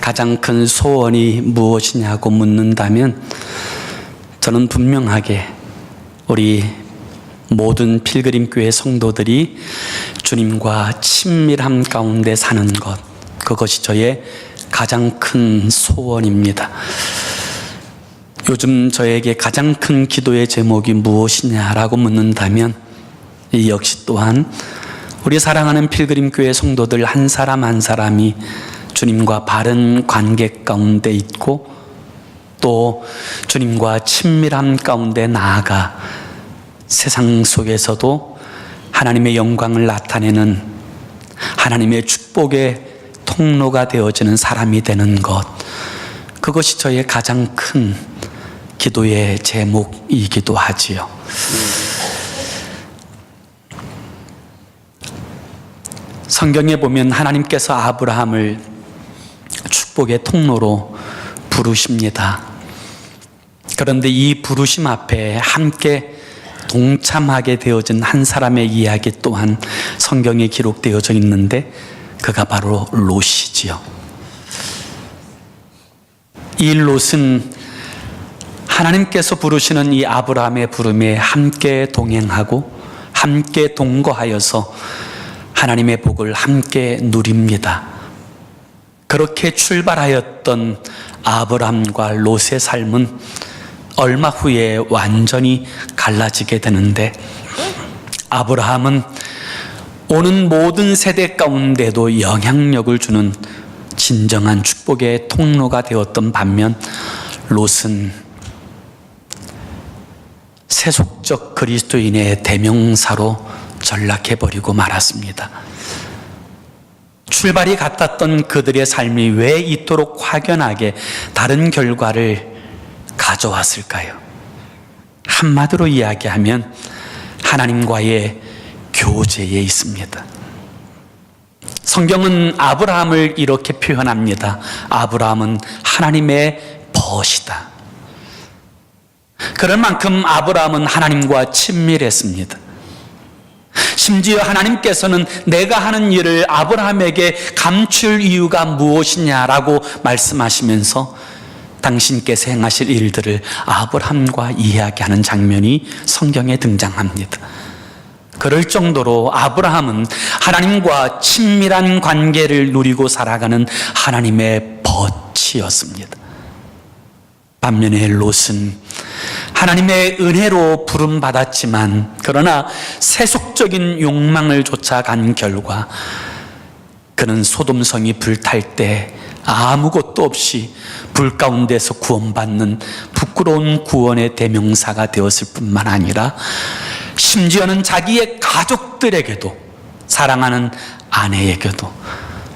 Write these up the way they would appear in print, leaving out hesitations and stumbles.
가장 큰 소원이 무엇이냐고 묻는다면 저는 분명하게 우리 모든 필그림교회 성도들이 주님과 친밀함 가운데 사는 것, 그것이 저의 가장 큰 소원입니다. 요즘 저에게 가장 큰 기도의 제목이 무엇이냐라고 묻는다면 이 역시 또한 우리 사랑하는 필그림교회 성도들 한 사람 한 사람이 주님과 바른 관계 가운데 있고 또 주님과 친밀함 가운데 나아가 세상 속에서도 하나님의 영광을 나타내는 하나님의 축복의 통로가 되어지는 사람이 되는 것, 그것이 저의 가장 큰 기도의 제목이기도 하지요. 성경에 보면 하나님께서 아브라함을 축복의 통로로 부르십니다. 그런데 이 부르심 앞에 함께 동참하게 되어진 한 사람의 이야기 또한 성경에 기록되어져 있는데 그가 바로 롯이지요. 이 롯은 하나님께서 부르시는 이 아브라함의 부름에 함께 동행하고 함께 동거하여서 하나님의 복을 함께 누립니다. 그렇게 출발하였던 아브라함과 롯의 삶은 얼마 후에 완전히 갈라지게 되는데, 아브라함은 오는 모든 세대 가운데도 영향력을 주는 진정한 축복의 통로가 되었던 반면 롯은 세속적 그리스도인의 대명사로 전락해버리고 말았습니다. 출발이 같았던 그들의 삶이 왜 이토록 확연하게 다른 결과를 가져왔을까요? 한마디로 이야기하면 하나님과의 교제에 있습니다. 성경은 아브라함을 이렇게 표현합니다. 아브라함은 하나님의 벗이다. 그럴 만큼 아브라함은 하나님과 친밀했습니다. 심지어 하나님께서는 내가 하는 일을 아브라함에게 감출 이유가 무엇이냐라고 말씀하시면서 당신께서 행하실 일들을 아브라함과 이야기하는 장면이 성경에 등장합니다. 그럴 정도로 아브라함은 하나님과 친밀한 관계를 누리고 살아가는 하나님의 벗이었습니다. 반면에 롯은 하나님의 은혜로 부름받았지만 그러나 세속적인 욕망을 쫓아간 결과 그는 소돔성이 불탈 때 아무것도 없이 불 가운데서 구원받는 부끄러운 구원의 대명사가 되었을 뿐만 아니라 심지어는 자기의 가족들에게도, 사랑하는 아내에게도,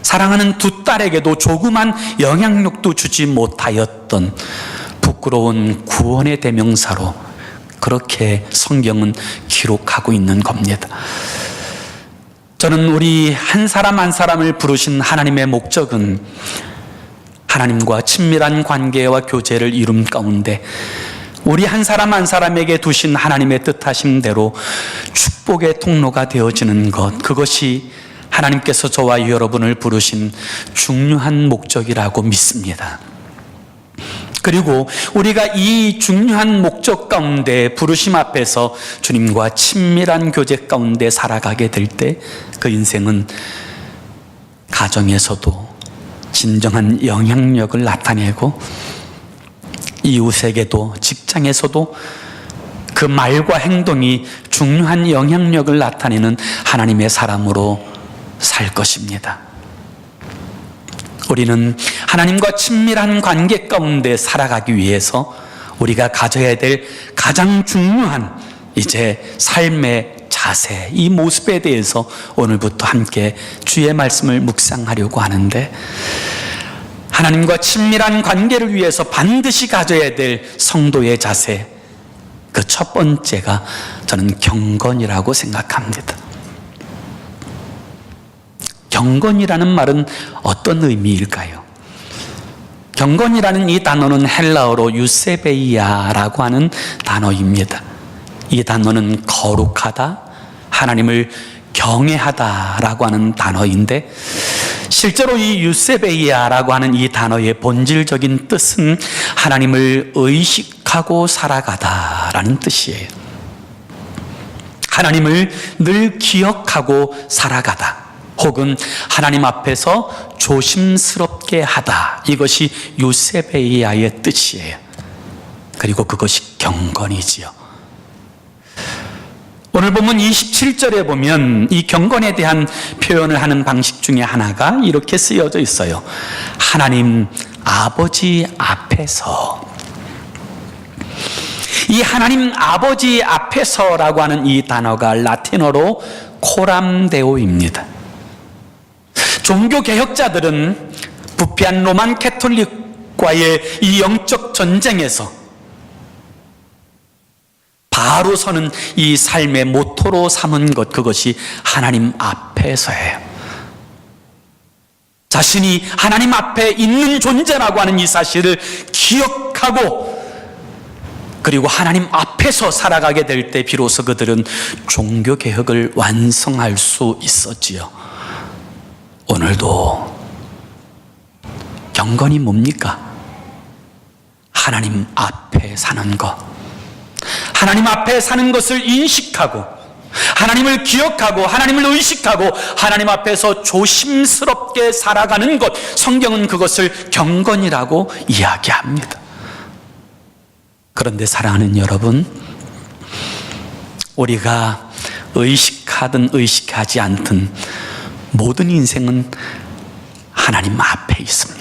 사랑하는 두 딸에게도 조그만 영향력도 주지 못하였던 부끄러운 구원의 대명사로 그렇게 성경은 기록하고 있는 겁니다. 저는 우리 한 사람 한 사람을 부르신 하나님의 목적은 하나님과 친밀한 관계와 교제를 이룸 가운데 우리 한 사람 한 사람에게 두신 하나님의 뜻하심대로 축복의 통로가 되어지는 것, 그것이 하나님께서 저와 여러분을 부르신 중요한 목적이라고 믿습니다. 그리고 우리가 이 중요한 목적 가운데 부르심 앞에서 주님과 친밀한 교제 가운데 살아가게 될 때 그 인생은 가정에서도 진정한 영향력을 나타내고 이웃에게도, 직장에서도 그 말과 행동이 중요한 영향력을 나타내는 하나님의 사람으로 살 것입니다. 우리는 하나님과 친밀한 관계 가운데 살아가기 위해서 우리가 가져야 될 가장 중요한 이제 삶의 자세, 이 모습에 대해서 오늘부터 함께 주의 말씀을 묵상하려고 하는데, 하나님과 친밀한 관계를 위해서 반드시 가져야 될 성도의 자세, 그 첫 번째가 저는 경건이라고 생각합니다. 경건이라는 말은 어떤 의미일까요? 경건이라는 이 단어는 헬라어로 유세베이아라고 하는 단어입니다. 이 단어는 거룩하다, 하나님을 경외하다라고 하는 단어인데 실제로 이 유세베이아라고 하는 이 단어의 본질적인 뜻은 하나님을 의식하고 살아가다라는 뜻이에요. 하나님을 늘 기억하고 살아가다, 혹은 하나님 앞에서 조심스럽게 하다, 이것이 유세베이아의 뜻이에요. 그리고 그것이 경건이지요. 오늘 본문 27절에 보면 이 경건에 대한 표현을 하는 방식 중에 하나가 이렇게 쓰여져 있어요. 하나님 아버지 앞에서. 이 하나님 아버지 앞에서라고 하는 이 단어가 라틴어로 코람데오입니다. 종교 개혁자들은 부패한 로만 캐톨릭과의 이 영적 전쟁에서 바로 서는 이 삶의 모토로 삼은 것, 그것이 하나님 앞에서예요. 자신이 하나님 앞에 있는 존재라고 하는 이 사실을 기억하고, 그리고 하나님 앞에서 살아가게 될 때 비로소 그들은 종교개혁을 완성할 수 있었지요. 오늘도 경건이 뭡니까? 하나님 앞에 사는 것. 하나님 앞에 사는 것을 인식하고, 하나님을 기억하고, 하나님을 의식하고, 하나님 앞에서 조심스럽게 살아가는 것, 성경은 그것을 경건이라고 이야기합니다. 그런데 사랑하는 여러분, 우리가 의식하든 의식하지 않든 모든 인생은 하나님 앞에 있습니다.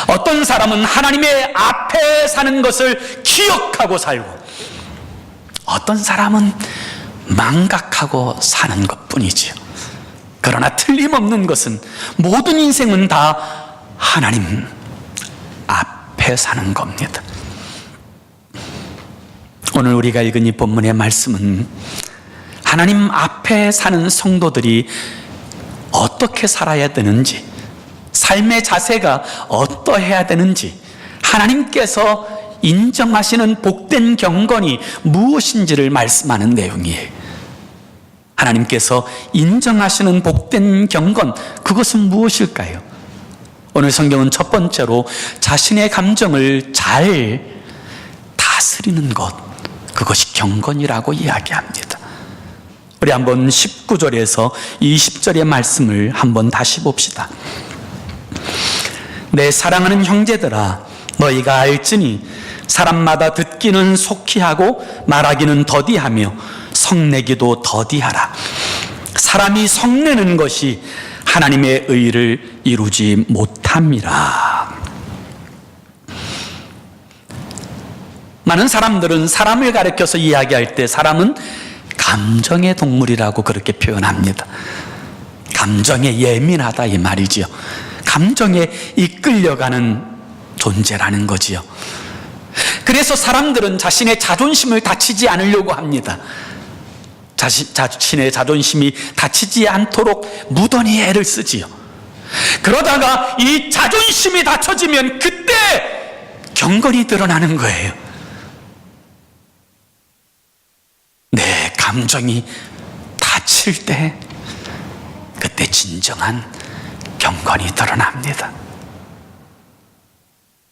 어떤 사람은 하나님의 앞에 사는 것을 기억하고 살고, 어떤 사람은 망각하고 사는 것뿐이지요. 그러나 틀림없는 것은 모든 인생은 다 하나님 앞에 사는 겁니다. 오늘 우리가 읽은 이 본문의 말씀은 하나님 앞에 사는 성도들이 어떻게 살아야 되는지, 삶의 자세가 어떠해야 되는지, 하나님께서 인정하시는 복된 경건이 무엇인지를 말씀하는 내용이에요. 하나님께서 인정하시는 복된 경건, 그것은 무엇일까요? 오늘 성경은 첫 번째로 자신의 감정을 잘 다스리는 것, 그것이 경건이라고 이야기합니다. 우리 한번 19절에서 20절의 말씀을 한번 다시 봅시다. 내 사랑하는 형제들아, 너희가 알지니 사람마다 듣기는 속히 하고 말하기는 더디하며 성내기도 더디하라. 사람이 성내는 것이 하나님의 의를 이루지 못함이라. 많은 사람들은 사람을 가리켜서 이야기할 때 사람은 감정의 동물이라고 그렇게 표현합니다. 감정에 예민하다 이 말이지요. 감정에 이끌려가는 존재라는 거지요. 그래서 사람들은 자신의 자존심을 다치지 않으려고 합니다. 자신의 자존심이 다치지 않도록 무던히 애를 쓰지요. 그러다가 이 자존심이 다쳐지면 그때 경건이 드러나는 거예요. 내 감정이 다칠 때 그때 진정한 경건이 드러납니다.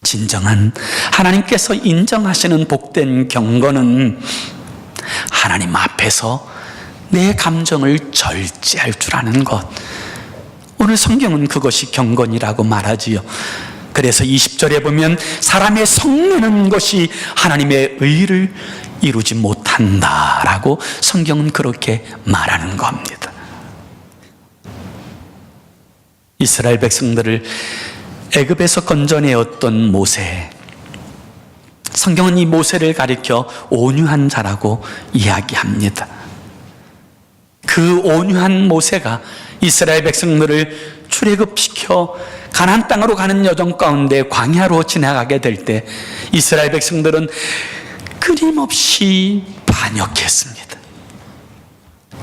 진정한 하나님께서 인정하시는 복된 경건은 하나님 앞에서 내 감정을 절제할 줄 아는 것. 오늘 성경은 그것이 경건이라고 말하지요. 그래서 20절에 보면 사람의 성내는 것이 하나님의 의를 이루지 못한다라고 성경은 그렇게 말하는 겁니다. 이스라엘 백성들을 애굽에서 건져내었던 모세, 성경은 이 모세를 가리켜 온유한 자라고 이야기합니다. 그 온유한 모세가 이스라엘 백성들을 출애굽시켜 가나안 땅으로 가는 여정 가운데 광야로 지나가게 될 때 이스라엘 백성들은 끊임없이 반역했습니다.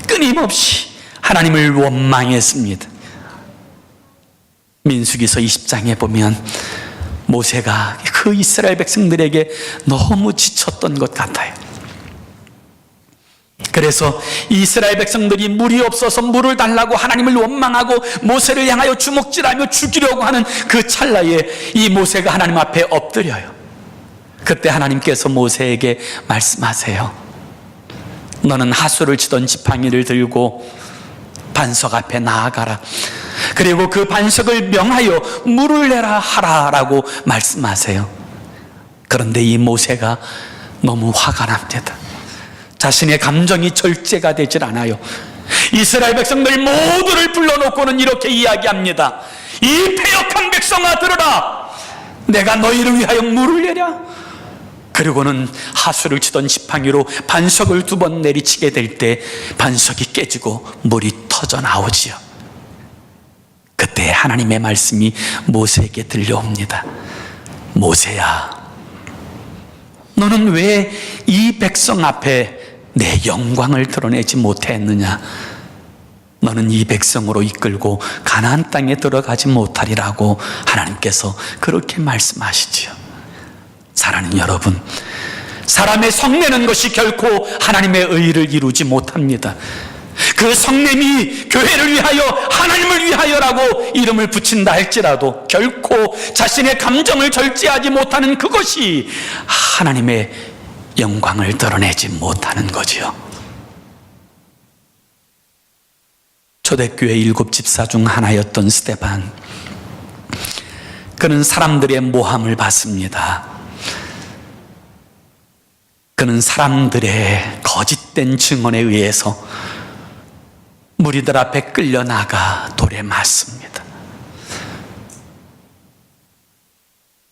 끊임없이 하나님을 원망했습니다. 민수기서 20장에 보면 모세가 그 이스라엘 백성들에게 너무 지쳤던 것 같아요. 그래서 이스라엘 백성들이 물이 없어서 물을 달라고 하나님을 원망하고 모세를 향하여 주먹질하며 죽이려고 하는 그 찰나에 이 모세가 하나님 앞에 엎드려요. 그때 하나님께서 모세에게 말씀하세요. 너는 하수를 치던 지팡이를 들고 반석 앞에 나아가라. 그리고 그 반석을 명하여 물을 내라 하라라고 말씀하세요. 그런데 이 모세가 너무 화가 납니다. 자신의 감정이 절제가 되질 않아요. 이스라엘 백성들 모두를 불러놓고는 이렇게 이야기합니다. 이 패역한 백성아 들으라. 내가 너희를 위하여 물을 내랴. 그리고는 하수를 치던 지팡이로 반석을 2번 내리치게 될 때 반석이 깨지고 물이 터져 나오지요. 그때 하나님의 말씀이 모세에게 들려옵니다. 모세야, 너는 왜 이 백성 앞에 내 영광을 드러내지 못했느냐? 너는 이 백성으로 이끌고 가나안 땅에 들어가지 못하리라고 하나님께서 그렇게 말씀하시지요. 사랑하는 여러분, 사람의 성내는 것이 결코 하나님의 의를 이루지 못합니다. 그 성냄이 교회를 위하여, 하나님을 위하여라고 이름을 붙인다 할지라도 결코 자신의 감정을 절제하지 못하는 그것이 하나님의 영광을 드러내지 못하는 거지요. 초대교회 7집사 중 하나였던 스데반, 그는 사람들의 모함을 받습니다. 그는 사람들의 거짓된 증언에 의해서 무리들 앞에 끌려나가 돌에 맞습니다.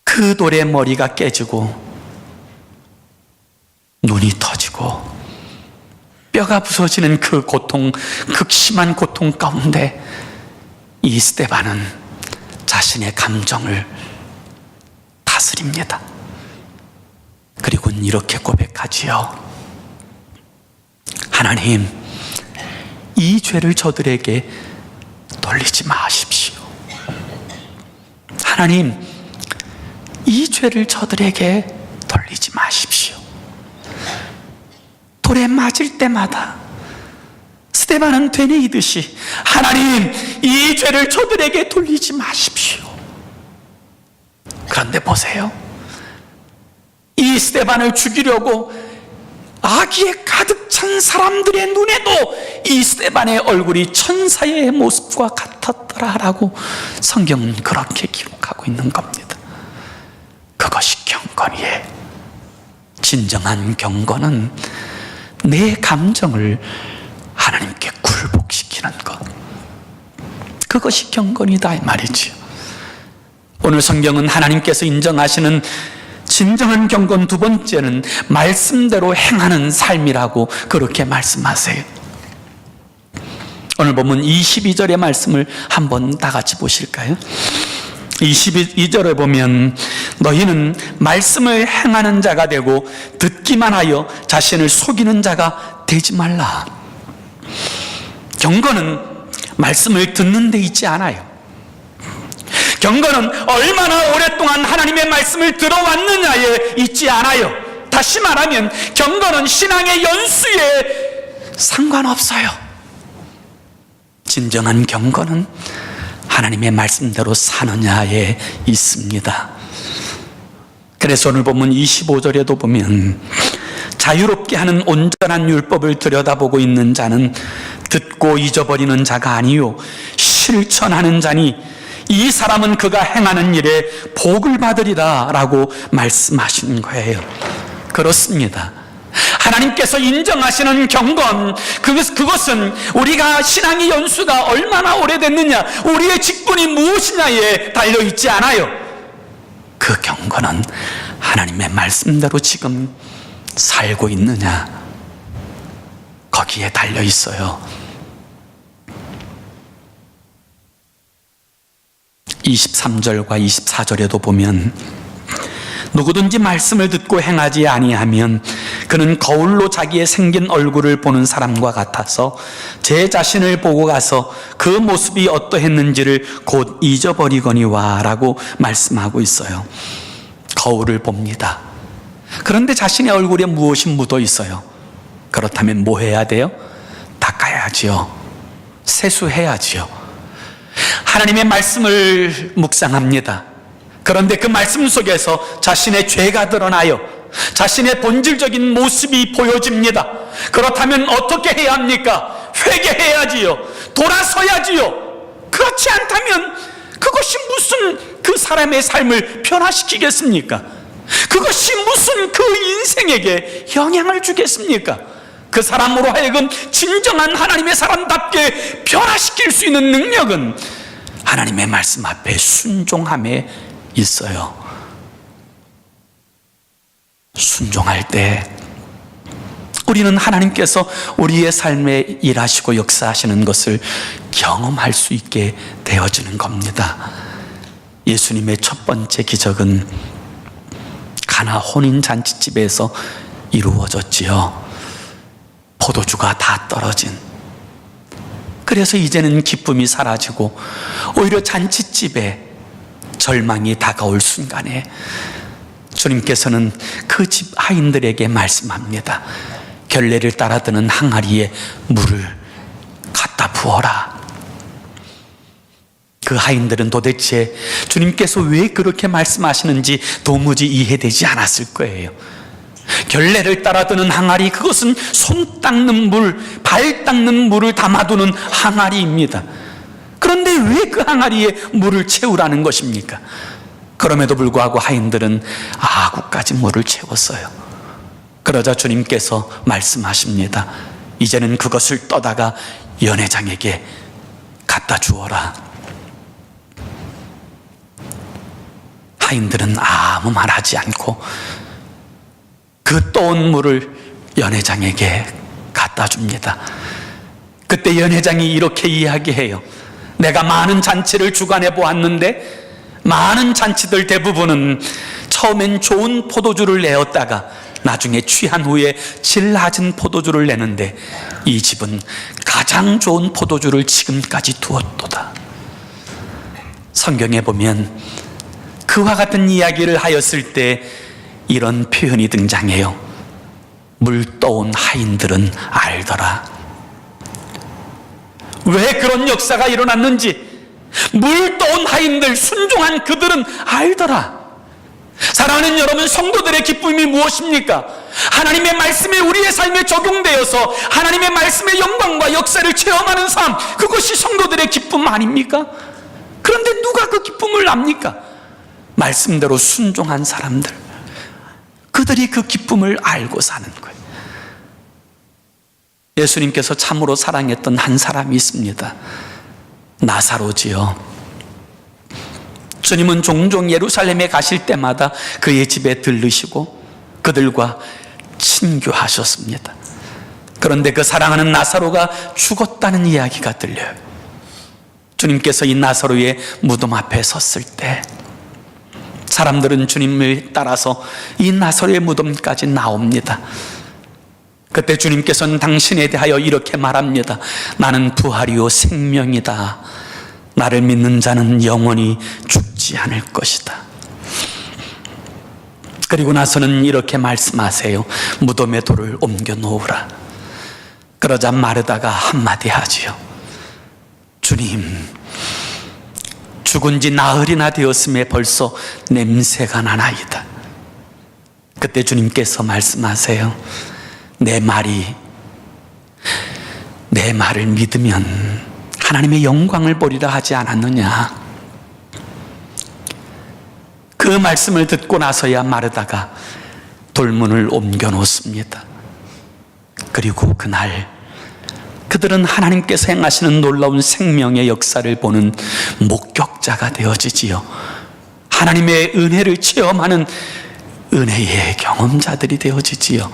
그 돌에 머리가 깨지고 눈이 터지고 뼈가 부서지는 그 고통, 극심한 고통 가운데 이 스데반은 자신의 감정을 다스립니다. 그리고 이렇게 고백하지요. 하나님, 이 죄를 저들에게 돌리지 마십시오. 하나님, 이 죄를 저들에게 돌리지 마십시오. 돌에 맞을 때마다 스데반은 되뇌이듯이 하나님, 이 죄를 저들에게 돌리지 마십시오. 그런데 보세요. 이 스데반을 죽이려고 악의에 가득 찬 사람들의 눈에도 이 스데반의 얼굴이 천사의 모습과 같았더라라고 성경은 그렇게 기록하고 있는 겁니다. 그것이 경건이에요. 진정한 경건은 내 감정을 하나님께 굴복시키는 것, 그것이 경건이다 이 말이지요. 오늘 성경은 하나님께서 인정하시는 진정한 경건 2번째는 말씀대로 행하는 삶이라고 그렇게 말씀하세요. 오늘 보면 22절의 말씀을 한번 다 같이 보실까요? 22절에 보면 너희는 말씀을 행하는 자가 되고 듣기만 하여 자신을 속이는 자가 되지 말라. 경건은 말씀을 듣는 데 있지 않아요. 경건은 얼마나 오랫동안 하나님의 말씀을 들어왔느냐에 있지 않아요. 다시 말하면 경건은 신앙의 연수에 상관없어요. 진정한 경건은 하나님의 말씀대로 사느냐에 있습니다. 그래서 오늘 보면 25절에도 보면 자유롭게 하는 온전한 율법을 들여다보고 있는 자는 듣고 잊어버리는 자가 아니요 실천하는 자니 이 사람은 그가 행하는 일에 복을 받으리라 라고 말씀하신 거예요. 그렇습니다. 하나님께서 인정하시는 경건, 그것은 우리가 신앙의 연수가 얼마나 오래됐느냐, 우리의 직분이 무엇이냐에 달려있지 않아요. 그 경건은 하나님의 말씀대로 지금 살고 있느냐, 거기에 달려있어요. 23절과 24절에도 보면 누구든지 말씀을 듣고 행하지 아니하면 그는 거울로 자기의 생긴 얼굴을 보는 사람과 같아서 제 자신을 보고 가서 그 모습이 어떠했는지를 곧 잊어버리거니와 라고 말씀하고 있어요. 거울을 봅니다. 그런데 자신의 얼굴에 무엇이 묻어 있어요? 그렇다면 뭐 해야 돼요? 닦아야지요. 세수해야지요. 하나님의 말씀을 묵상합니다. 그런데 그 말씀 속에서 자신의 죄가 드러나요. 자신의 본질적인 모습이 보여집니다. 그렇다면 어떻게 해야 합니까? 회개해야지요. 돌아서야지요. 그렇지 않다면 그것이 무슨 그 사람의 삶을 변화시키겠습니까? 그것이 무슨 그 인생에게 영향을 주겠습니까? 그 사람으로 하여금 진정한 하나님의 사람답게 변화시킬 수 있는 능력은 하나님의 말씀 앞에 순종함에 있어요. 순종할 때 우리는 하나님께서 우리의 삶에 일하시고 역사하시는 것을 경험할 수 있게 되어지는 겁니다. 예수님의 첫 번째 기적은 가나 혼인잔치집에서 이루어졌지요. 포도주가 다 떨어진, 그래서 이제는 기쁨이 사라지고 오히려 잔치집에 절망이 다가올 순간에 주님께서는 그 집 하인들에게 말씀합니다. 결례를 따라드는 항아리에 물을 갖다 부어라. 그 하인들은 도대체 주님께서 왜 그렇게 말씀하시는지 도무지 이해되지 않았을 거예요. 결례를 따라드는 항아리, 그것은 손 닦는 물, 발 닦는 물을 담아두는 항아리입니다. 그런데 왜 그 항아리에 물을 채우라는 것입니까? 그럼에도 불구하고 하인들은 아구까지 물을 채웠어요. 그러자 주님께서 말씀하십니다. 이제는 그것을 떠다가 연회장에게 갖다 주어라. 하인들은 아무 말 하지 않고 그 떠온 물을 연회장에게 갖다 줍니다. 그때 연회장이 이렇게 이야기해요. 내가 많은 잔치를 주관해 보았는데 많은 잔치들 대부분은 처음엔 좋은 포도주를 내었다가 나중에 취한 후에 질 낮은 포도주를 내는데 이 집은 가장 좋은 포도주를 지금까지 두었도다. 성경에 보면 그와 같은 이야기를 하였을 때 이런 표현이 등장해요. 물 떠온 하인들은 알더라. 왜 그런 역사가 일어났는지 물 떠온 하인들, 순종한 그들은 알더라. 사랑하는 여러분, 성도들의 기쁨이 무엇입니까? 하나님의 말씀이 우리의 삶에 적용되어서 하나님의 말씀의 영광과 역사를 체험하는 삶, 그것이 성도들의 기쁨 아닙니까? 그런데 누가 그 기쁨을 압니까? 말씀대로 순종한 사람들, 그들이 그 기쁨을 알고 사는 거예요. 예수님께서 참으로 사랑했던 한 사람이 있습니다. 나사로지요. 주님은 종종 예루살렘에 가실 때마다 그의 집에 들르시고 그들과 친교하셨습니다. 그런데 그 사랑하는 나사로가 죽었다는 이야기가 들려요. 주님께서 이 나사로의 무덤 앞에 섰을 때 사람들은 주님을 따라서 이 나사로의 무덤까지 나옵니다. 그때 주님께서는 당신에 대하여 이렇게 말합니다. 나는 부활이요 생명이다. 나를 믿는 자는 영원히 죽지 않을 것이다. 그리고 나서는 이렇게 말씀하세요. 무덤의 돌을 옮겨 놓으라. 그러자 마르다가 한마디 하지요. 주님, 죽은 지 나흘이나 되었음에 벌써 냄새가 나나이다. 그때 주님께서 말씀하세요. 내 말을 믿으면 하나님의 영광을 보리라 하지 않았느냐. 그 말씀을 듣고 나서야 마르다가 돌문을 옮겨 놓습니다. 그리고 그날 그들은 하나님께서 행하시는 놀라운 생명의 역사를 보는 목격자가 되어지지요. 하나님의 은혜를 체험하는 은혜의 경험자들이 되어지지요.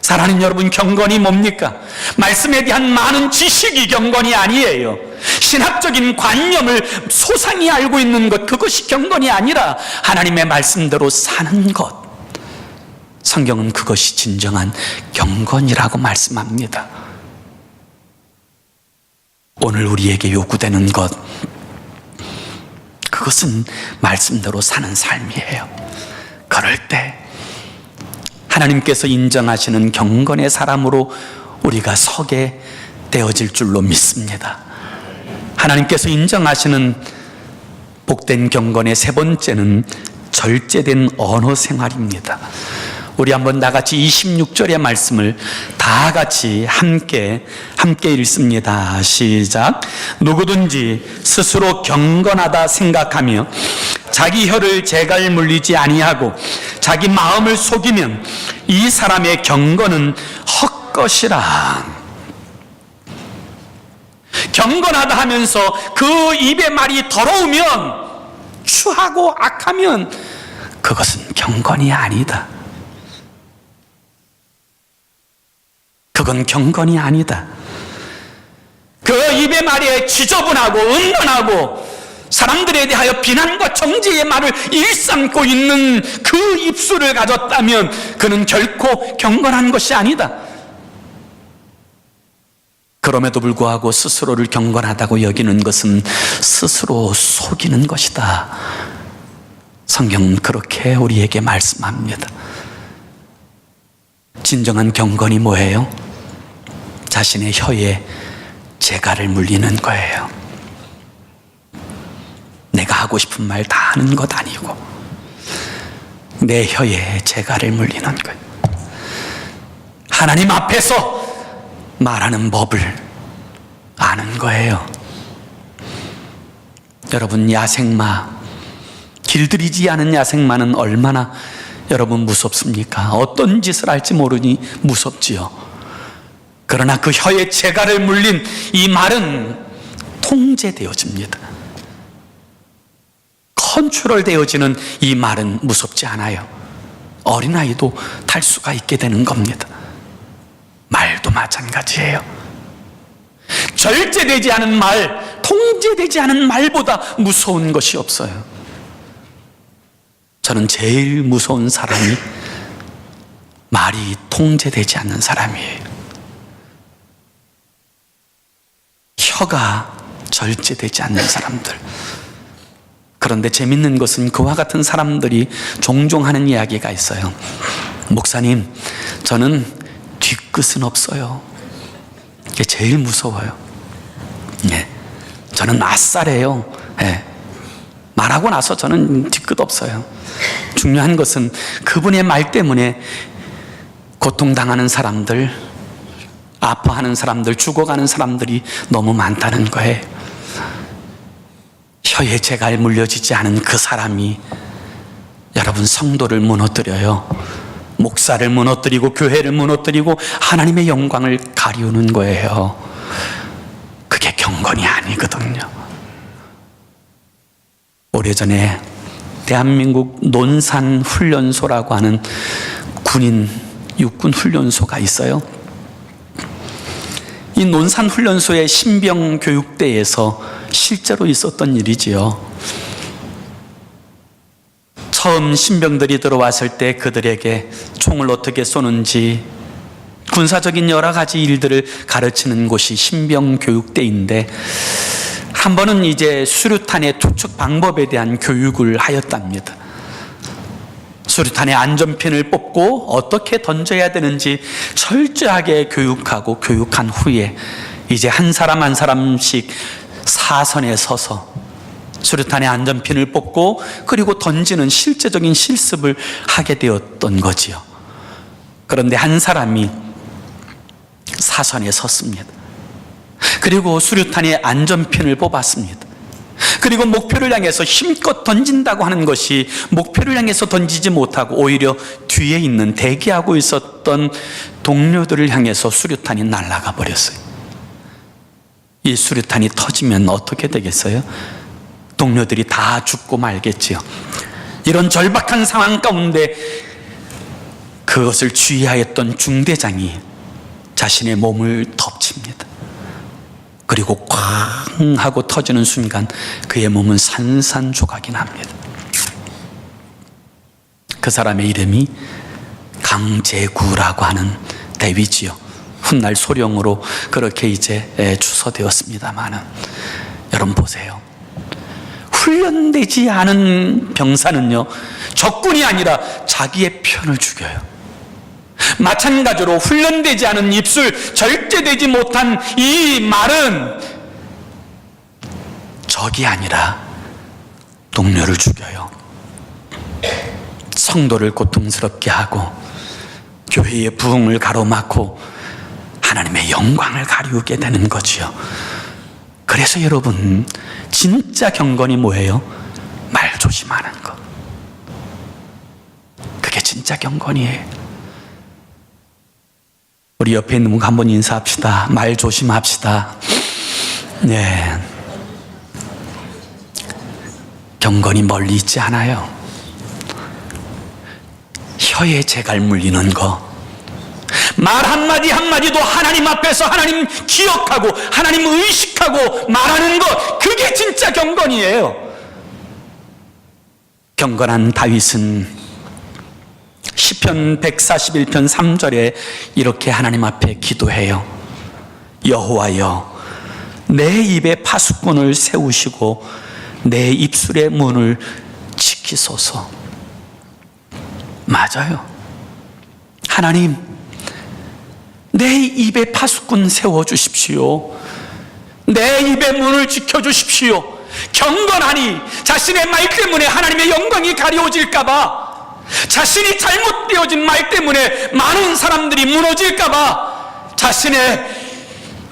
사랑하는 여러분, 경건이 뭡니까? 말씀에 대한 많은 지식이 경건이 아니에요. 신학적인 관념을 소상히 알고 있는 것, 그것이 경건이 아니라 하나님의 말씀대로 사는 것. 성경은 그것이 진정한 경건이라고 말씀합니다. 오늘 우리에게 요구되는 것, 그것은 말씀대로 사는 삶이에요. 그럴 때 하나님께서 인정하시는 경건의 사람으로 우리가 서게 되어질 줄로 믿습니다. 하나님께서 인정하시는 복된 경건의 세 번째는 절제된 언어 생활입니다. 우리 한번 다 같이 26절의 말씀을 다 같이 함께 읽습니다. 시작. 누구든지 스스로 경건하다 생각하며 자기 혀를 재갈 물리지 아니하고 자기 마음을 속이면 이 사람의 경건은 헛것이라. 경건하다 하면서 그 입의 말이 더러우면, 추하고 악하면 그것은 경건이 아니다. 그건 경건이 아니다. 그 입의 말에 지저분하고 음란하고 사람들에 대하여 비난과 정죄의 말을 일삼고 있는 그 입술을 가졌다면 그는 결코 경건한 것이 아니다. 그럼에도 불구하고 스스로를 경건하다고 여기는 것은 스스로 속이는 것이다. 성경은 그렇게 우리에게 말씀합니다. 진정한 경건이 뭐예요? 자신의 혀에 재갈을 물리는 거예요. 내가 하고 싶은 말 다 하는 것 아니고 내 혀에 재갈을 물리는 거예요. 하나님 앞에서 말하는 법을 아는 거예요. 여러분, 야생마, 길들이지 않은 야생마는 얼마나 여러분 무섭습니까? 어떤 짓을 할지 모르니 무섭지요. 그러나 그 혀에 재갈을 물린 이 말은 통제되어집니다. 컨트롤되어지는 이 말은 무섭지 않아요. 어린아이도 탈 수가 있게 되는 겁니다. 말도 마찬가지예요. 절제되지 않은 말, 통제되지 않은 말보다 무서운 것이 없어요. 저는 제일 무서운 사람이 말이 통제되지 않는 사람이에요. 혀가 절제되지 않는 사람들. 그런데 재밌는 것은 그와 같은 사람들이 종종 하는 이야기가 있어요. 목사님, 저는 뒤끝은 없어요. 이게 제일 무서워요. 네. 저는 아싸래요. 네. 말하고 나서 저는 뒤끝 없어요. 중요한 것은 그분의 말 때문에 고통당하는 사람들, 아파하는 사람들, 죽어가는 사람들이 너무 많다는 거예요. 혀에 재갈 물려지지 않은 그 사람이 여러분 성도를 무너뜨려요. 목사를 무너뜨리고 교회를 무너뜨리고 하나님의 영광을 가리우는 거예요. 그게 경건이 아니거든요. 오래전에 대한민국 논산훈련소라고 하는 군인 육군 훈련소가 있어요. 이 논산훈련소의 신병교육대에서 실제로 있었던 일이지요. 처음 신병들이 들어왔을 때 그들에게 총을 어떻게 쏘는지 군사적인 여러 가지 일들을 가르치는 곳이 신병교육대인데, 한 번은 이제 수류탄의 투척 방법에 대한 교육을 하였답니다. 수류탄의 안전핀을 뽑고 어떻게 던져야 되는지 철저하게 교육하고, 교육한 후에 이제 한 사람 한 사람씩 사선에 서서 수류탄의 안전핀을 뽑고 그리고 던지는 실제적인 실습을 하게 되었던 거지요. 그런데 한 사람이 사선에 섰습니다. 그리고 수류탄의 안전핀을 뽑았습니다. 그리고 목표를 향해서 힘껏 던진다고 하는 것이 목표를 향해서 던지지 못하고 오히려 뒤에 있는 대기하고 있었던 동료들을 향해서 수류탄이 날아가 버렸어요. 이 수류탄이 터지면 어떻게 되겠어요? 동료들이 다 죽고 말겠지요. 이런 절박한 상황 가운데 그것을 주의하였던 중대장이 자신의 몸을 덮칩니다. 그리고 쾅 하고 터지는 순간 그의 몸은 산산조각이 납니다. 그 사람의 이름이 강제구라고 하는 대위지요. 훗날 소령으로 그렇게 이제 추서되었습니다만은, 여러분 보세요. 훈련되지 않은 병사는요, 적군이 아니라 자기의 편을 죽여요. 마찬가지로 훈련되지 않은 입술, 절제되지 못한 이 말은 적이 아니라 동료를 죽여요. 성도를 고통스럽게 하고 교회의 부흥을 가로막고 하나님의 영광을 가리우게 되는 거지요. 그래서 여러분, 진짜 경건이 뭐예요? 말 조심하는 거. 그게 진짜 경건이에요. 우리 옆에 있는 분과 한번 인사합시다. 말 조심합시다. 네. 경건이 멀리 있지 않아요. 혀에 재갈 물리는 거, 말 한마디 한마디도 하나님 앞에서 하나님 기억하고 하나님 의식하고 말하는 것, 그게 진짜 경건이에요. 경건한 다윗은 시편 141편 3절에 이렇게 하나님 앞에 기도해요. 여호와여, 내 입에 파수꾼을 세우시고 내 입술의 문을 지키소서. 맞아요. 하나님, 내 입에 파수꾼 세워주십시오. 내 입의 문을 지켜주십시오. 경건하니 자신의 말 때문에 하나님의 영광이 가려워질까봐, 자신이 잘못되어진 말 때문에 많은 사람들이 무너질까봐 자신의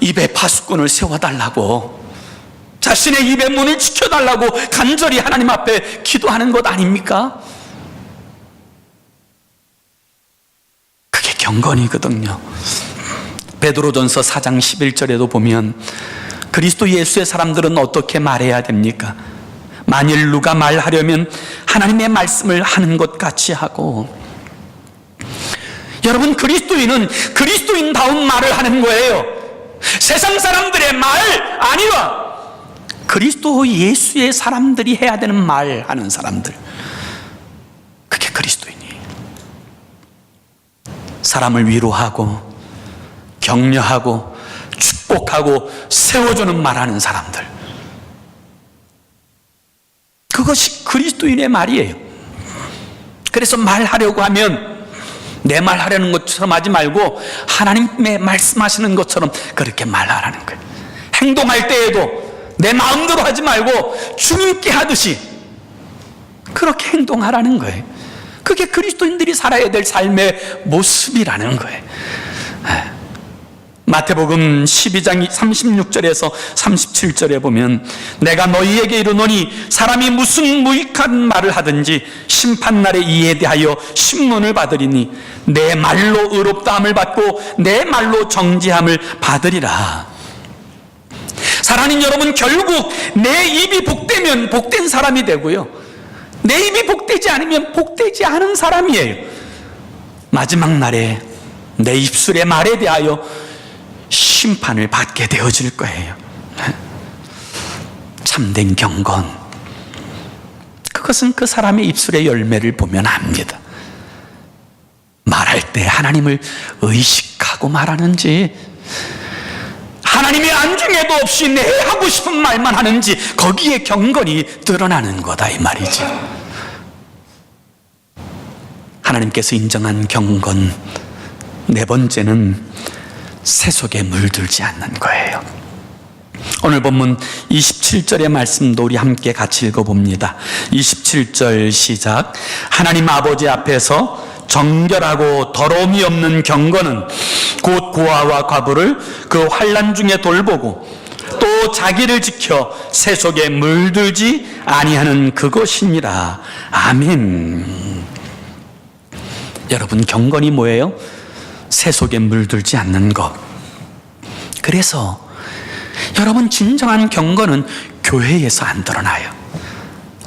입에 파수꾼을 세워달라고, 자신의 입의 문을 지켜달라고 간절히 하나님 앞에 기도하는 것 아닙니까? 그게 경건이거든요. 베드로전서 4장 11절에도 보면 그리스도 예수의 사람들은 어떻게 말해야 됩니까? 만일 누가 말하려면 하나님의 말씀을 하는 것 같이 하고. 여러분, 그리스도인은 그리스도인다운 말을 하는 거예요. 세상 사람들의 말 아니라 그리스도 예수의 사람들이 해야 되는 말 하는 사람들, 그게 그리스도인이에요. 사람을 위로하고 격려하고 축복하고 세워주는 말하는 사람들, 그것이 그리스도인의 말이에요. 그래서 말하려고 하면 내 말하려는 것처럼 하지 말고 하나님의 말씀하시는 것처럼 그렇게 말하라는 거예요. 행동할 때에도 내 마음대로 하지 말고 주님께 하듯이 그렇게 행동하라는 거예요. 그게 그리스도인들이 살아야 될 삶의 모습이라는 거예요. 마태복음 12장 36절에서 37절에 보면 내가 너희에게 이르노니 사람이 무슨 무익한 말을 하든지 심판날에 이에 대하여 신문을 받으리니 내 말로 의롭다함을 받고 내 말로 정죄함을 받으리라. 사랑하는 여러분, 결국 내 입이 복되면 복된 사람이 되고요, 내 입이 복되지 않으면 복되지 않은 사람이에요. 마지막 날에 내 입술의 말에 대하여 심판을 받게 되어질 거예요. 참된 경건, 그것은 그 사람의 입술의 열매를 보면 압니다. 말할 때 하나님을 의식하고 말하는지, 하나님의 안중에도 없이 내 하고 싶은 말만 하는지, 거기에 경건이 드러나는 거다 이 말이지. 하나님께서 인정한 경건, 네 번째는 세속에 물들지 않는 거예요. 오늘 본문 27절의 말씀도 우리 함께 같이 읽어봅니다. 27절 시작. 하나님 아버지 앞에서 정결하고 더러움이 없는 경건은 곧 고아와 과부를 그 환난 중에 돌보고 또 자기를 지켜 세속에 물들지 아니하는 그것이니라. 아멘. 여러분, 경건이 뭐예요? 세속에 물들지 않는 것. 그래서 여러분, 진정한 경건은 교회에서 안 드러나요.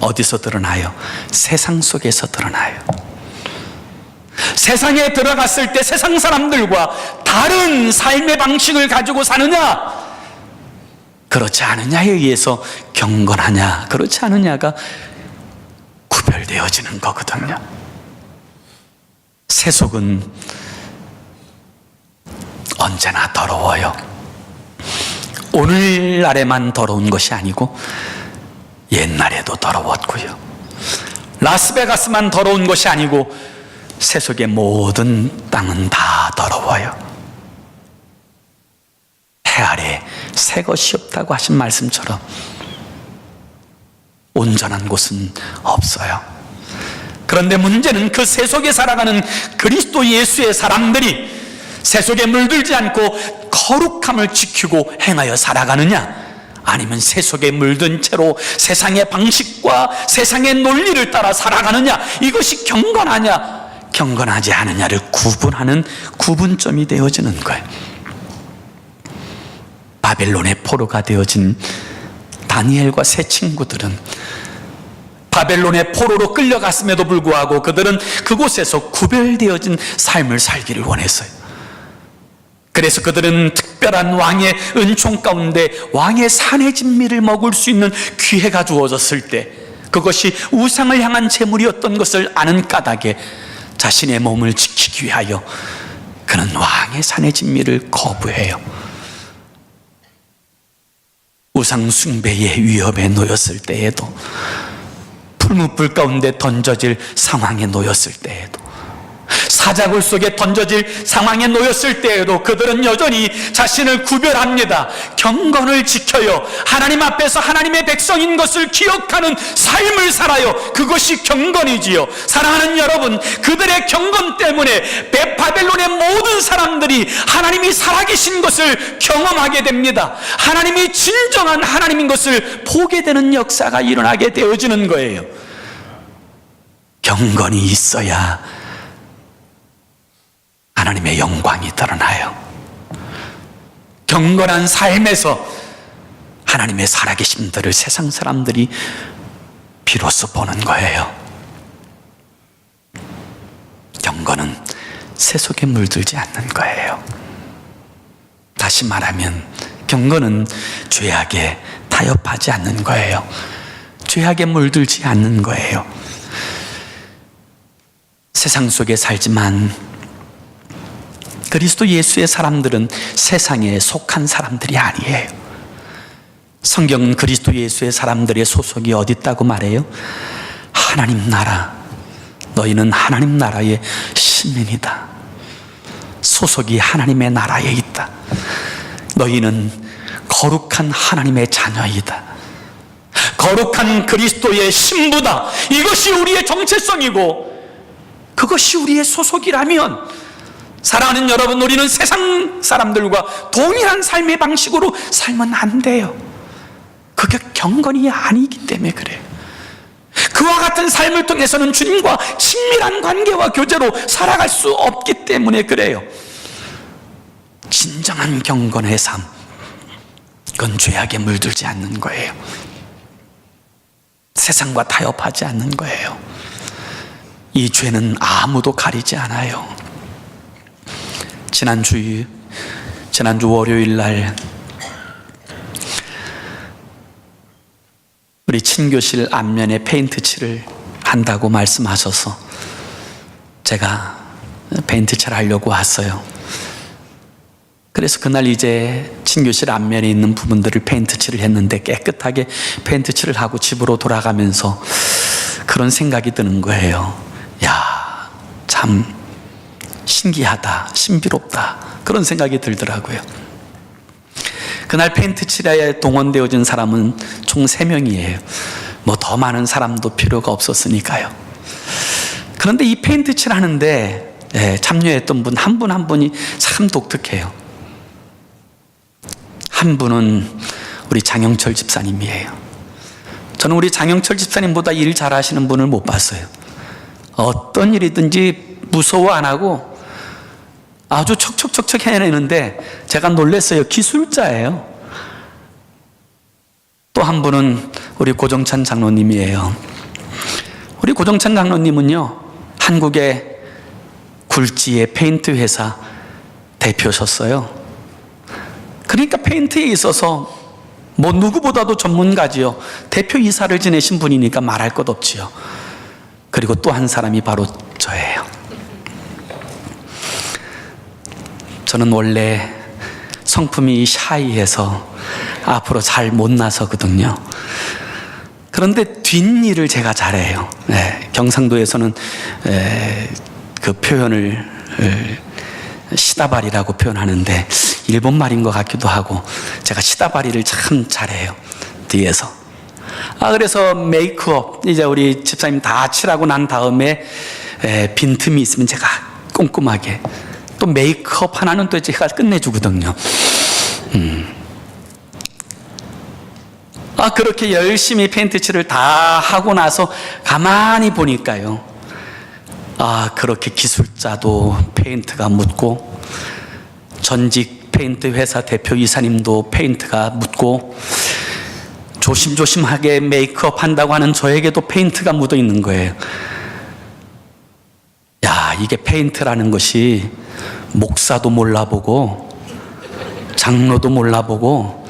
어디서 드러나요? 세상 속에서 드러나요. 세상에 들어갔을 때 세상 사람들과 다른 삶의 방식을 가지고 사느냐, 그렇지 않느냐에 의해서 경건하냐, 그렇지 않느냐가 구별되어지는 거거든요. 세속은 언제나 더러워요. 오늘날에만 더러운 것이 아니고 옛날에도 더러웠고요. 라스베가스만 더러운 것이 아니고 세속의 모든 땅은 다 더러워요. 해 아래 새 것이 없다고 하신 말씀처럼 온전한 곳은 없어요. 그런데 문제는 그 세속에 살아가는 그리스도 예수의 사람들이 세속에 물들지 않고 거룩함을 지키고 행하여 살아가느냐, 아니면 세속에 물든 채로 세상의 방식과 세상의 논리를 따라 살아가느냐, 이것이 경건하냐 경건하지 않느냐를 구분하는 구분점이 되어지는 거예요. 바벨론의 포로가 되어진 다니엘과 세 친구들은 바벨론의 포로로 끌려갔음에도 불구하고 그들은 그곳에서 구별되어진 삶을 살기를 원했어요. 그래서 그들은 특별한 왕의 은총 가운데 왕의 산의 진미를 먹을 수 있는 기회가 주어졌을 때, 그것이 우상을 향한 제물이었던 것을 아는 까닭에 자신의 몸을 지키기 위하여 그는 왕의 산의 진미를 거부해요. 우상 숭배의 위협에 놓였을 때에도, 풀무불 가운데 던져질 상황에 놓였을 때에도, 사자굴 속에 던져질 상황에 놓였을 때에도 그들은 여전히 자신을 구별합니다. 경건을 지켜요. 하나님 앞에서 하나님의 백성인 것을 기억하는 삶을 살아요. 그것이 경건이지요. 사랑하는 여러분, 그들의 경건 때문에 바벨론의 모든 사람들이 하나님이 살아계신 것을 경험하게 됩니다. 하나님이 진정한 하나님인 것을 보게 되는 역사가 일어나게 되어지는 거예요. 경건이 있어야 하나님의 영광이 드러나요. 경건한 삶에서 하나님의 살아계심들을 세상 사람들이 비로소 보는 거예요. 경건은 세속에 물들지 않는 거예요. 다시 말하면 경건은 죄악에 타협하지 않는 거예요. 죄악에 물들지 않는 거예요. 세상 속에 살지만 그리스도 예수의 사람들은 세상에 속한 사람들이 아니에요. 성경은 그리스도 예수의 사람들의 소속이 어디 있다고 말해요? 하나님 나라, 너희는 하나님 나라의 시민이다. 소속이 하나님의 나라에 있다. 너희는 거룩한 하나님의 자녀이다. 거룩한 그리스도의 신부다. 이것이 우리의 정체성이고 그것이 우리의 소속이라면, 사랑하는 여러분, 우리는 세상 사람들과 동일한 삶의 방식으로 살면 안 돼요. 그게 경건이 아니기 때문에 그래요. 그와 같은 삶을 통해서는 주님과 친밀한 관계와 교제로 살아갈 수 없기 때문에 그래요. 진정한 경건의 삶, 그건 죄악에 물들지 않는 거예요. 세상과 타협하지 않는 거예요. 이 죄는 아무도 가리지 않아요. 지난주 월요일 날 우리 친교실 앞면에 페인트 칠을 한다고 말씀하셔서 제가 페인트 칠을 하려고 왔어요. 그래서 그날 이제 친교실 앞면에 있는 부분들을 페인트 칠을 했는데, 깨끗하게 페인트 칠을 하고 집으로 돌아가면서 그런 생각이 드는 거예요. 야, 참 신기하다, 신비롭다, 그런 생각이 들더라고요. 그날 페인트 칠에 동원되어진 사람은 총 3명이에요. 뭐 더 많은 사람도 필요가 없었으니까요. 그런데 이 페인트 칠 하는데 참여했던 분 한 분 한 분이 참 독특해요. 한 분은 우리 장영철 집사님이에요. 저는 우리 장영철 집사님보다 일 잘하시는 분을 못 봤어요. 어떤 일이든지 무서워 안 하고 아주 척척척척 해내는데 제가 놀랐어요. 기술자예요. 또 한 분은 우리 고정찬 장로님이에요. 우리 고정찬 장로님은요, 한국의 굴지의 페인트 회사 대표셨어요. 그러니까 페인트에 있어서 뭐 누구보다도 전문가지요. 대표 이사를 지내신 분이니까 말할 것 없지요. 그리고 또 한 사람이 바로 저예요. 저는 원래 성품이 샤이해서 앞으로 잘 못 나서거든요. 그런데 뒷일을 제가 잘해요. 경상도에서는 그 표현을 시다바리라고 표현하는데 일본 말인 것 같기도 하고, 제가 시다바리를 참 잘해요, 뒤에서. 그래서 메이크업, 이제 우리 집사님 다 칠하고 난 다음에 빈틈이 있으면 제가 꼼꼼하게, 또 메이크업 하나는 또 제가 끝내주거든요. 그렇게 열심히 페인트 칠을 다 하고 나서 가만히 보니까요, 그렇게 기술자도 페인트가 묻고, 전직 페인트 회사 대표이사님도 페인트가 묻고, 조심조심하게 메이크업 한다고 하는 저에게도 페인트가 묻어 있는 거예요. 이게 페인트라는 것이 목사도 몰라보고 장로도 몰라보고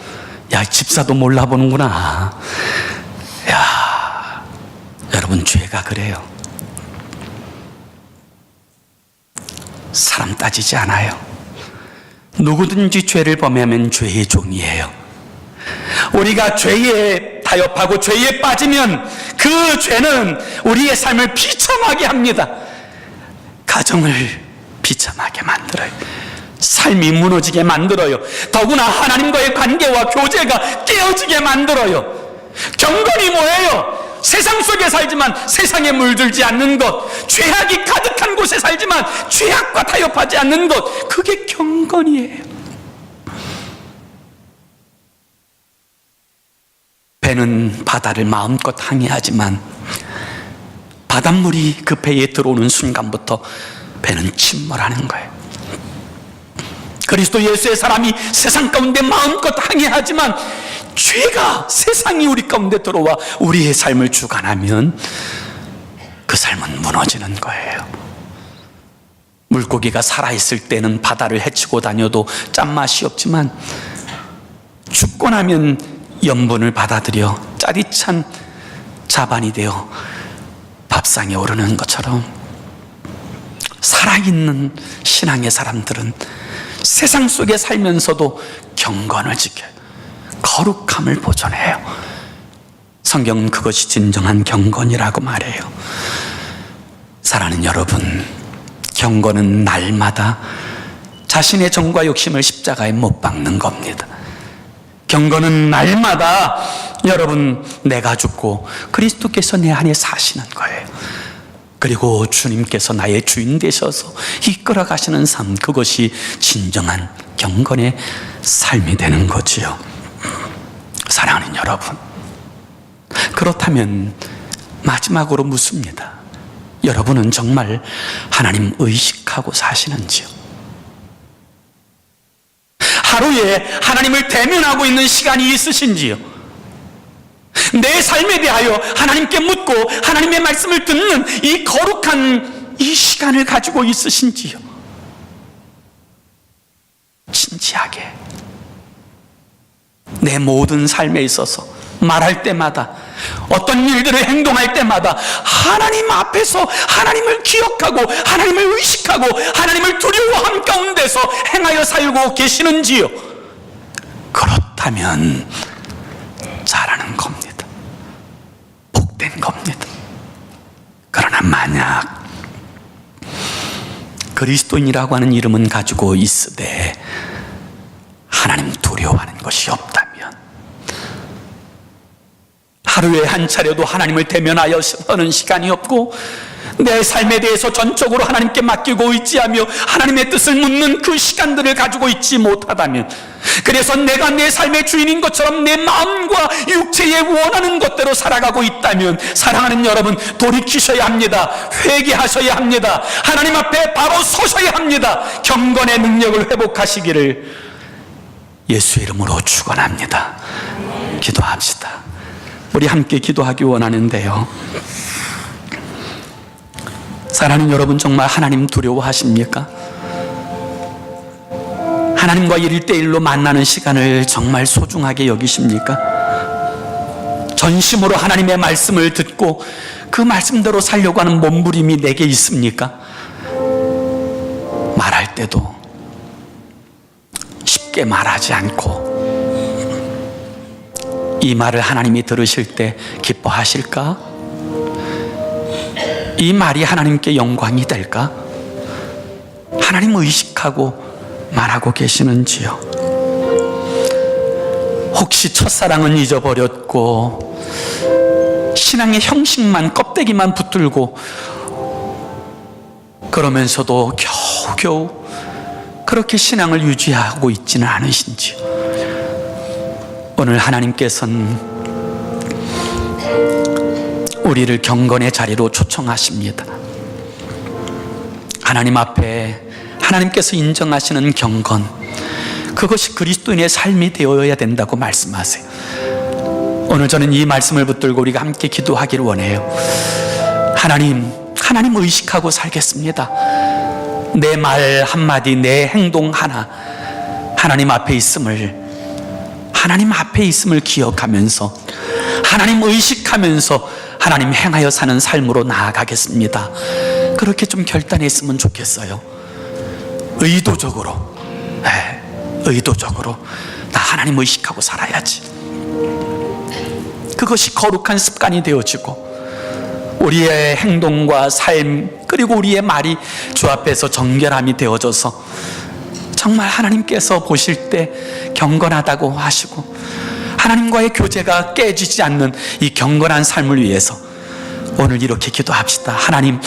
집사도 몰라보는구나. 여러분, 죄가 그래요. 사람 따지지 않아요. 누구든지 죄를 범하면 죄의 종이에요. 우리가 죄에 타협하고 죄에 빠지면 그 죄는 우리의 삶을 비참하게 합니다. 가정을 비참하게 만들어요. 삶이 무너지게 만들어요. 더구나 하나님과의 관계와 교제가 깨어지게 만들어요. 경건이 뭐예요? 세상 속에 살지만 세상에 물들지 않는 것, 죄악이 가득한 곳에 살지만 죄악과 타협하지 않는 것, 그게 경건이에요. 배는 바다를 마음껏 항해하지만 바닷물이 그 배에 들어오는 순간부터 배는 침몰하는 거예요. 그리스도 예수의 사람이 세상 가운데 마음껏 항해하지만 죄가 세상이 우리 가운데 들어와 우리의 삶을 주관하면 그 삶은 무너지는 거예요. 물고기가 살아있을 때는 바다를 헤치고 다녀도 짠맛이 없지만 죽고 나면 염분을 받아들여 짜릿한 자반이 되어 밥상에 오르는 것처럼, 살아있는 신앙의 사람들은 세상 속에 살면서도 경건을 지켜요. 거룩함을 보존해요. 성경은 그것이 진정한 경건이라고 말해요. 사랑하는 여러분, 경건은 날마다 자신의 정과 욕심을 십자가에 못 박는 겁니다. 경건은 날마다 여러분, 내가 죽고 그리스도께서 내 안에 사시는 거예요. 그리고 주님께서 나의 주인 되셔서 이끌어 가시는 삶, 그것이 진정한 경건의 삶이 되는 거지요. 사랑하는 여러분, 그렇다면 마지막으로 묻습니다. 여러분은 정말 하나님 의식하고 사시는지요? 하루에 하나님을 대면하고 있는 시간이 있으신지요? 내 삶에 대하여 하나님께 묻고 하나님의 말씀을 듣는 이 거룩한 이 시간을 가지고 있으신지요? 진지하게 내 모든 삶에 있어서 말할 때마다, 어떤 일들을 행동할 때마다 하나님 앞에서 하나님을 기억하고 하나님을 의식하고 하나님을 두려워함 가운데서 행하여 살고 계시는지요? 그렇다면 잘하는 겁니다. 복된 겁니다. 그러나 만약 그리스도인이라고 하는 이름은 가지고 있으되 하나님 두려워하는 것이 없다면, 하루에 한 차례도 하나님을 대면하여 서는 시간이 없고 내 삶에 대해서 전적으로 하나님께 맡기고 의지하며 하나님의 뜻을 묻는 그 시간들을 가지고 있지 못하다면, 그래서 내가 내 삶의 주인인 것처럼 내 마음과 육체에 원하는 것대로 살아가고 있다면, 사랑하는 여러분, 돌이키셔야 합니다. 회개하셔야 합니다. 하나님 앞에 바로 서셔야 합니다. 경건의 능력을 회복하시기를 예수의 이름으로 축원합니다. 기도합시다. 우리 함께 기도하기 원하는데요, 사랑하는 여러분, 정말 하나님 두려워하십니까? 하나님과 1:1로 만나는 시간을 정말 소중하게 여기십니까? 전심으로 하나님의 말씀을 듣고 그 말씀대로 살려고 하는 몸부림이 내게 있습니까? 말할 때도 쉽게 말하지 않고 이 말을 하나님이 들으실 때 기뻐하실까? 이 말이 하나님께 영광이 될까? 하나님 의식하고 말하고 계시는지요? 혹시 첫사랑은 잊어버렸고 신앙의 형식만, 껍데기만 붙들고 그러면서도 겨우겨우 그렇게 신앙을 유지하고 있지는 않으신지요? 오늘 하나님께서는 우리를 경건의 자리로 초청하십니다. 하나님 앞에 하나님께서 인정하시는 경건, 그것이 그리스도인의 삶이 되어야 된다고 말씀하세요. 오늘 저는 이 말씀을 붙들고 우리가 함께 기도하기를 원해요. 하나님 의식하고 살겠습니다. 내 말 한마디, 내 행동 하나 하나님 앞에 있음을 기억하면서, 하나님 의식하면서 하나님 행하여 사는 삶으로 나아가겠습니다. 그렇게 좀 결단했으면 좋겠어요. 의도적으로 나 하나님 의식하고 살아야지. 그것이 거룩한 습관이 되어지고 우리의 행동과 삶, 그리고 우리의 말이 주 앞에서 정결함이 되어져서 정말 하나님께서 보실 때 경건하다고 하시고 하나님과의 교제가 깨지지 않는 이 경건한 삶을 위해서 오늘 이렇게 기도합시다. 하나님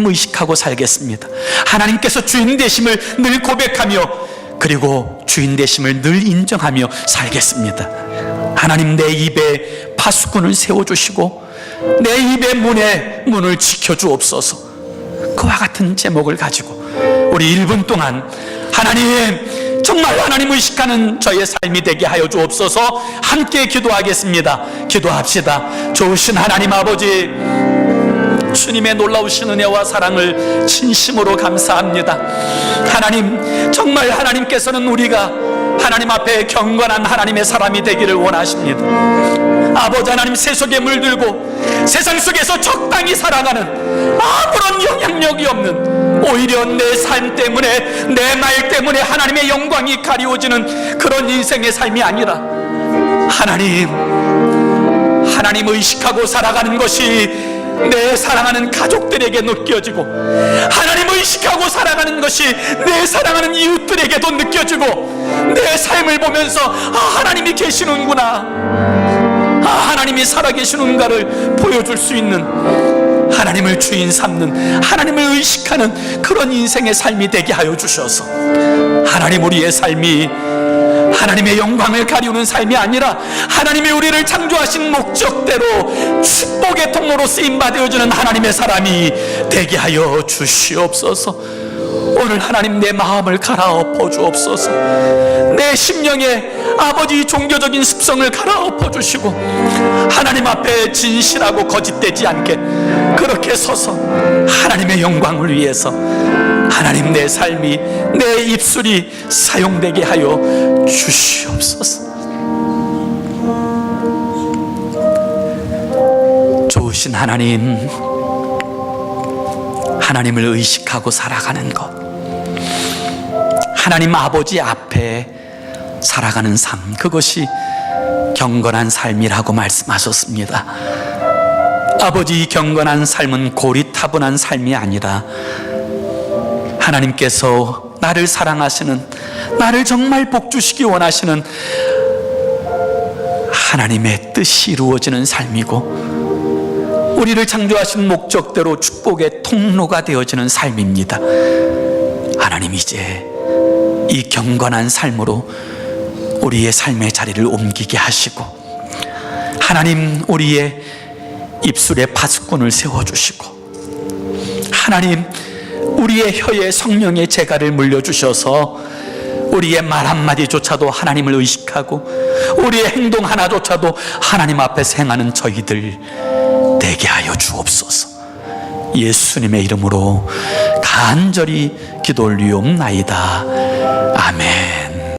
의식하고 살겠습니다. 하나님께서 주인 되심을 늘 고백하며, 그리고 주인 되심을 늘 인정하며 살겠습니다. 하나님, 내 입에 파수꾼을 세워주시고 내 입의 문을 지켜주옵소서. 그와 같은 제목을 가지고 우리 1분 동안 하나님, 정말 하나님 의식하는 저의 삶이 되게 하여 주옵소서. 함께 기도하겠습니다. 기도합시다. 좋으신 하나님 아버지, 주님의 놀라우신 은혜와 사랑을 진심으로 감사합니다. 하나님, 정말 하나님께서는 우리가 하나님 앞에 경건한 하나님의 사람이 되기를 원하십니다. 아버지 하나님, 세속에 물들고 세상 속에서 적당히 살아가는 아무런 영향력이 없는, 오히려 내 삶 때문에, 내 말 때문에 하나님의 영광이 가리워지는 그런 인생의 삶이 아니라 하나님 의식하고 살아가는 것이 내 사랑하는 가족들에게 느껴지고, 하나님 의식하고 살아가는 것이 내 사랑하는 이웃들에게도 느껴지고, 내 삶을 보면서 하나님이 계시는구나, 하나님이 살아계시는가를 보여줄 수 있는, 하나님을 주인 삼는, 하나님을 의식하는 그런 인생의 삶이 되게 하여 주셔서 하나님, 우리의 삶이 하나님의 영광을 가리우는 삶이 아니라 하나님이 우리를 창조하신 목적대로 축복의 통로로 쓰임받아주는 하나님의 사람이 되게 하여 주시옵소서. 오늘 하나님, 내 마음을 갈아엎어 주옵소서. 내 심령에 아버지 종교적인 습성을 갈아엎어 주시고 하나님 앞에 진실하고 거짓되지 않게 그렇게 서서 하나님의 영광을 위해서 하나님, 내 삶이, 내 입술이 사용되게 하여 주시옵소서. 좋으신 하나님, 하나님을 의식하고 살아가는 것, 하나님 아버지 앞에 살아가는 삶, 그것이 경건한 삶이라고 말씀하셨습니다. 아버지, 이 경건한 삶은 고리타분한 삶이 아니라 하나님께서 나를 사랑하시는, 나를 정말 복주시기 원하시는 하나님의 뜻이 이루어지는 삶이고, 우리를 창조하신 목적대로 축복의 통로가 되어지는 삶입니다. 하나님, 이제 이 경건한 삶으로 우리의 삶의 자리를 옮기게 하시고, 하나님, 우리의 입술에 파수꾼을 세워주시고, 하나님, 우리의 혀에 성령의 재갈을 물려주셔서 우리의 말 한마디조차도 하나님을 의식하고 우리의 행동 하나조차도 하나님 앞에서 행하는 저희들 되게 하여 주옵소서. 예수님의 이름으로 간절히 기도 올리옵나이다. 아멘.